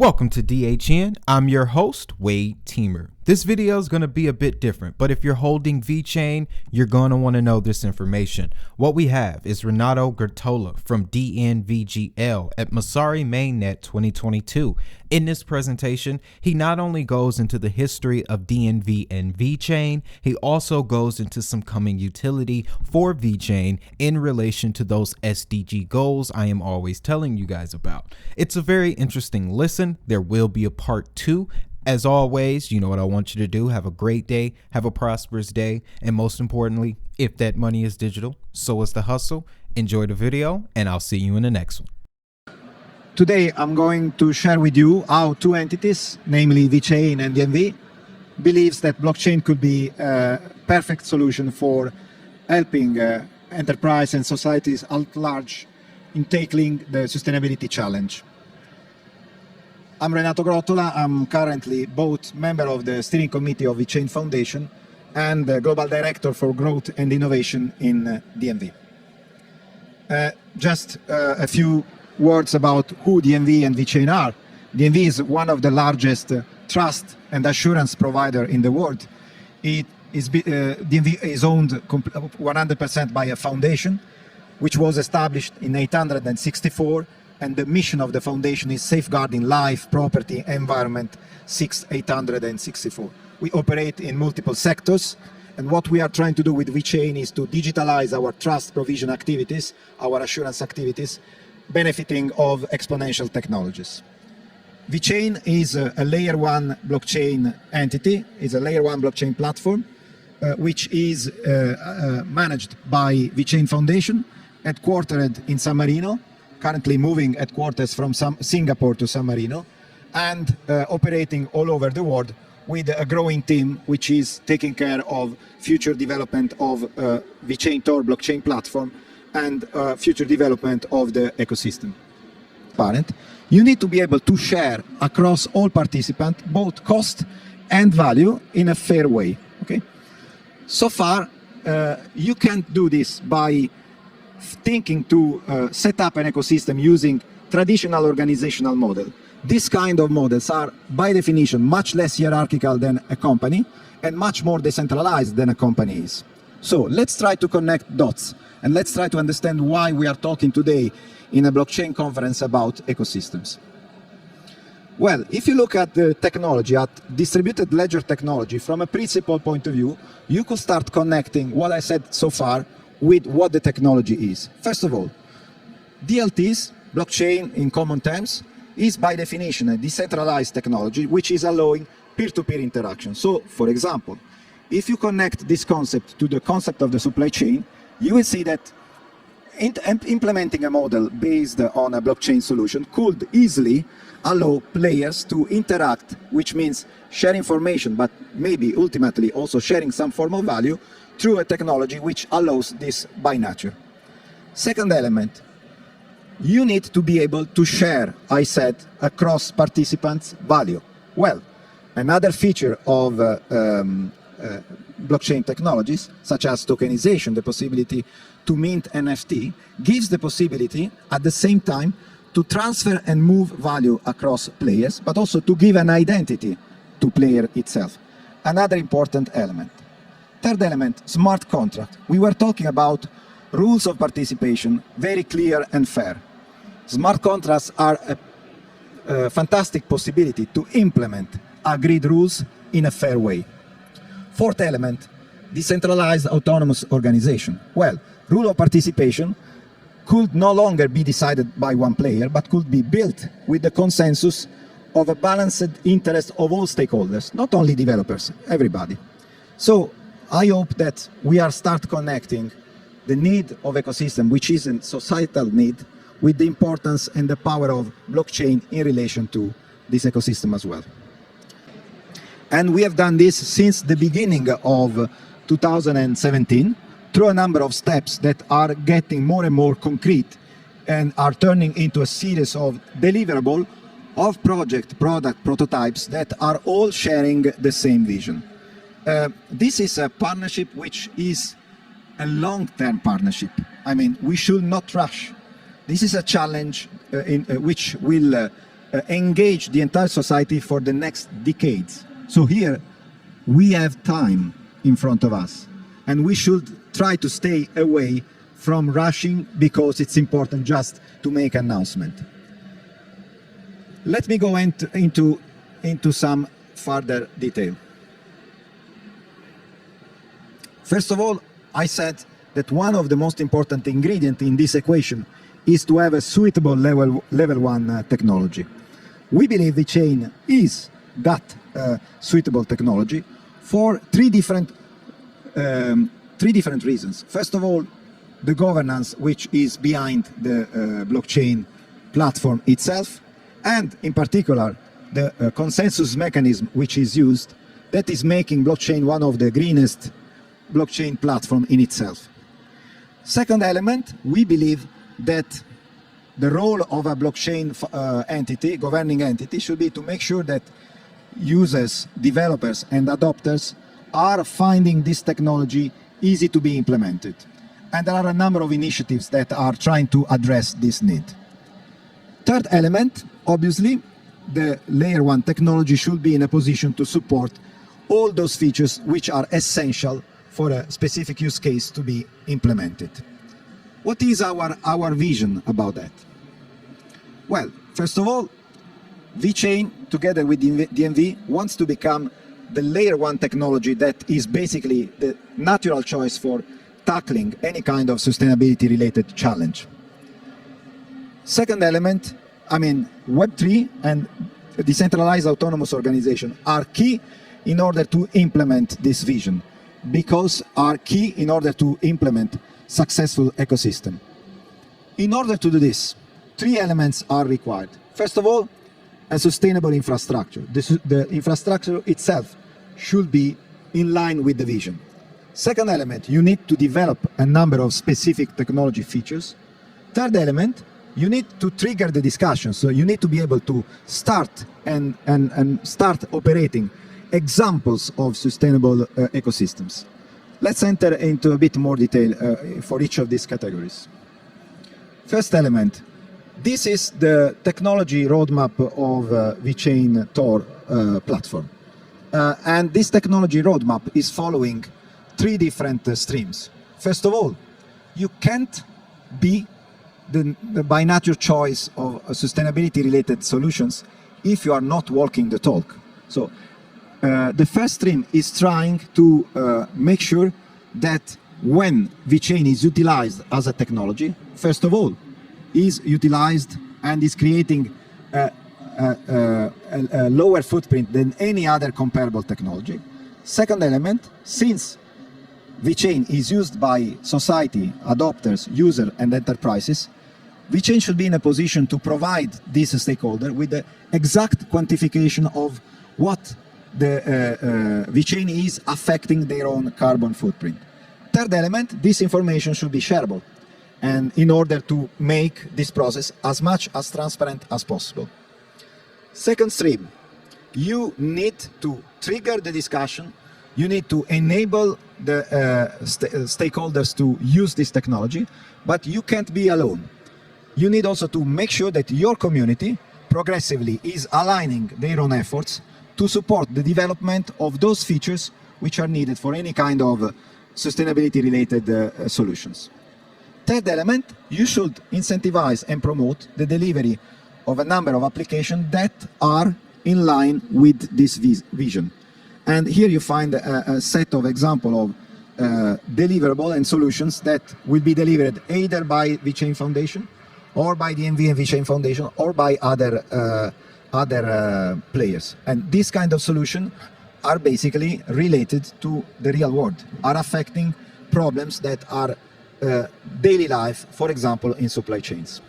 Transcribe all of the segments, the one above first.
Welcome to DHN. I'm your host, Wade Teamer. This video is going to be a bit different, but if you're holding Vechain, you're going to want to know this information. What we have is Renato Gertola from DNVGL at Masari Mainnet 2022. In this presentation, he not only goes into the history of DNV and Vechain, he also goes into some coming utility for Vechain in relation to those SDG goals I am always telling you guys about. It's a very interesting listen. There will be a part 2. As always, you know what I want you to do. Have a great day, have a prosperous day, and most importantly, if that money is digital, so is the hustle. Enjoy the video, and I'll see you in the next one. Today, I'm going to share with you how two entities, namely Vechain and DNV, believes that blockchain could be a perfect solution for helping enterprise and societies at large in tackling the sustainability challenge. I'm Renato Grottola. I'm currently both member of the steering committee of Vechain Foundation and the global director for growth and innovation in DNV. Just a few words about who DNV and Vechain are. DNV is one of the largest trust and assurance provider in the world. DNV is owned 100% by a foundation, which was established in 1864. And the mission of the foundation is safeguarding life, property, environment, 864. We operate in multiple sectors, and what we are trying to do with Vechain is to digitalize our trust provision activities, our assurance activities, benefiting of exponential technologies. Vechain is a layer 1 blockchain entity, is a layer 1 blockchain platform, which is managed by Vechain Foundation, headquartered in San Marino, currently moving headquarters from Singapore to San Marino, and operating all over the world with a growing team which is taking care of future development of Vechain Tor blockchain platform and future development of the ecosystem. You need to be able to share across all participants both cost and value in a fair way. Okay? So far, you can't do this by thinking to set up an ecosystem using traditional organizational model. This kind of models are, by definition, much less hierarchical than a company and much more decentralized than a company is. So let's try to connect dots and let's try to understand why we are talking today in a blockchain conference about ecosystems. Well, if you look at the technology, at distributed ledger technology, from a principle point of view, you could start connecting what I said so far with what the technology is. First of all, DLTs, blockchain in common terms, is by definition a decentralized technology which is allowing peer-to-peer interaction. So, for example, if you connect this concept to the concept of the supply chain, you will see that implementing a model based on a blockchain solution could easily allow players to interact, which means share information, but maybe ultimately also sharing some form of value through a technology which allows this by nature. Second element, you need to be able to share, I said, across participants value. Well, another feature of blockchain technologies, such as tokenization, the possibility to mint NFT, gives the possibility at the same time to transfer and move value across players, but also to give an identity to player itself. Another important element. Third element, smart contract. We were talking about rules of participation, very clear and fair. Smart contracts are a fantastic possibility to implement agreed rules in a fair way. Fourth element, decentralized autonomous organization. Well, rule of participation could no longer be decided by one player, but could be built with the consensus of a balanced interest of all stakeholders, not only developers, everybody. So, I hope that we are start connecting the need of ecosystem, which is a societal need, with the importance and the power of blockchain in relation to this ecosystem as well. And we have done this since the beginning of 2017 through a number of steps that are getting more and more concrete and are turning into a series of deliverable of product prototypes that are all sharing the same vision. This is a partnership which is a long-term partnership. I mean, we should not rush. This is a challenge which will engage the entire society for the next decades. So here we have time in front of us, and we should try to stay away from rushing because it's important just to make an announcement. Let me go into some further detail. First of all, I said that one of the most important ingredients in this equation is to have a suitable level 1 technology. We believe Vechain is that suitable technology for three different reasons. First of all, the governance which is behind the blockchain platform itself, and in particular the consensus mechanism which is used, that is making blockchain one of the greenest blockchain platform in itself. Second element, we believe that the role of a blockchain entity, governing entity, should be to make sure that users, developers and adopters are finding this technology easy to be implemented. And there are a number of initiatives that are trying to address this need. Third element, obviously, the layer 1 technology should be in a position to support all those features which are essential for a specific use case to be implemented. What is our vision about that? Well, first of all, Vechain, together with DNV, wants to become the layer 1 technology that is basically the natural choice for tackling any kind of sustainability-related challenge. Second element, Web3 and decentralized autonomous organization are key in order to implement this vision, because are key in order to implement successful ecosystem. In order to do this, three elements are required. First of all, a sustainable infrastructure. The infrastructure itself should be in line with the vision. Second element, you need to develop a number of specific technology features. Third element, you need to trigger the discussion. So you need to be able to start and start operating examples of sustainable ecosystems. Let's enter into a bit more detail for each of these categories. First element, this is the technology roadmap of Vechain Tor platform. And this technology roadmap is following three different streams. First of all, you can't be the by nature choice of sustainability-related solutions if you are not walking the talk. So the first stream is trying to make sure that when Vechain is utilized as a technology, first of all, is utilized and is creating a lower footprint than any other comparable technology. Second element, since Vechain is used by society, adopters, users and enterprises, Vechain should be in a position to provide this stakeholder with the exact quantification of what the Vechain is affecting their own carbon footprint. Third element, this information should be shareable, and in order to make this process as much as transparent as possible. Second stream, you need to trigger the discussion, you need to enable the stakeholders to use this technology, but you can't be alone. You need also to make sure that your community progressively is aligning their own efforts to support the development of those features which are needed for any kind of sustainability-related solutions. Third element, you should incentivize and promote the delivery of a number of applications that are in line with this vision. And here you find a set of examples of deliverable and solutions that will be delivered either by Vechain Foundation, or by the DNV and Vechain Foundation, or by other players. And this kind of solution are basically related to the real world, are affecting problems that are daily life, for example, in supply chains.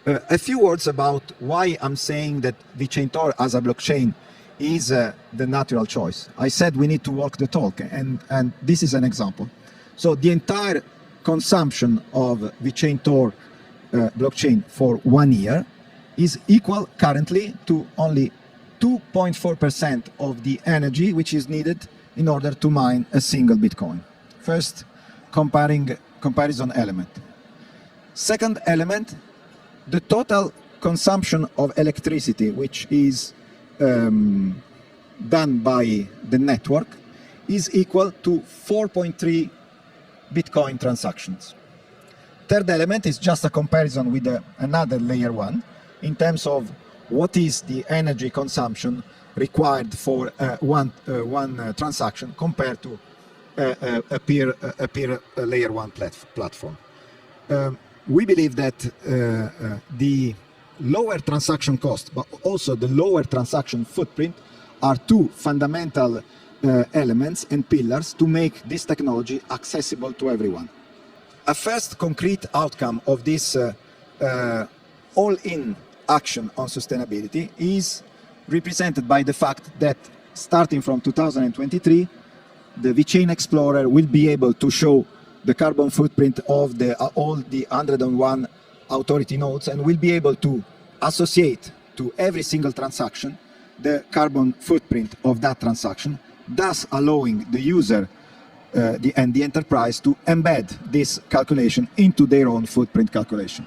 A few words about why I'm saying that Vechain Tor as a blockchain is the natural choice. I said we need to walk the talk, and this is an example. So the entire consumption of Vechain Tor blockchain for 1 year is equal currently to only 2.4% of the energy which is needed in order to mine a single Bitcoin. First, comparison element. Second element, the total consumption of electricity, which is done by the network, is equal to 4.3 Bitcoin transactions. Third element is just a comparison with another layer 1 in terms of what is the energy consumption required for one transaction compared to a peer layer 1 platform. We believe that the lower transaction cost, but also the lower transaction footprint, are two fundamental elements and pillars to make this technology accessible to everyone. A first concrete outcome of this all-in action on sustainability is represented by the fact that starting from 2023, the Vechain Explorer will be able to show the carbon footprint of all the 101 authority nodes, and will be able to associate to every single transaction the carbon footprint of that transaction, thus allowing the user and the enterprise to embed this calculation into their own footprint calculation.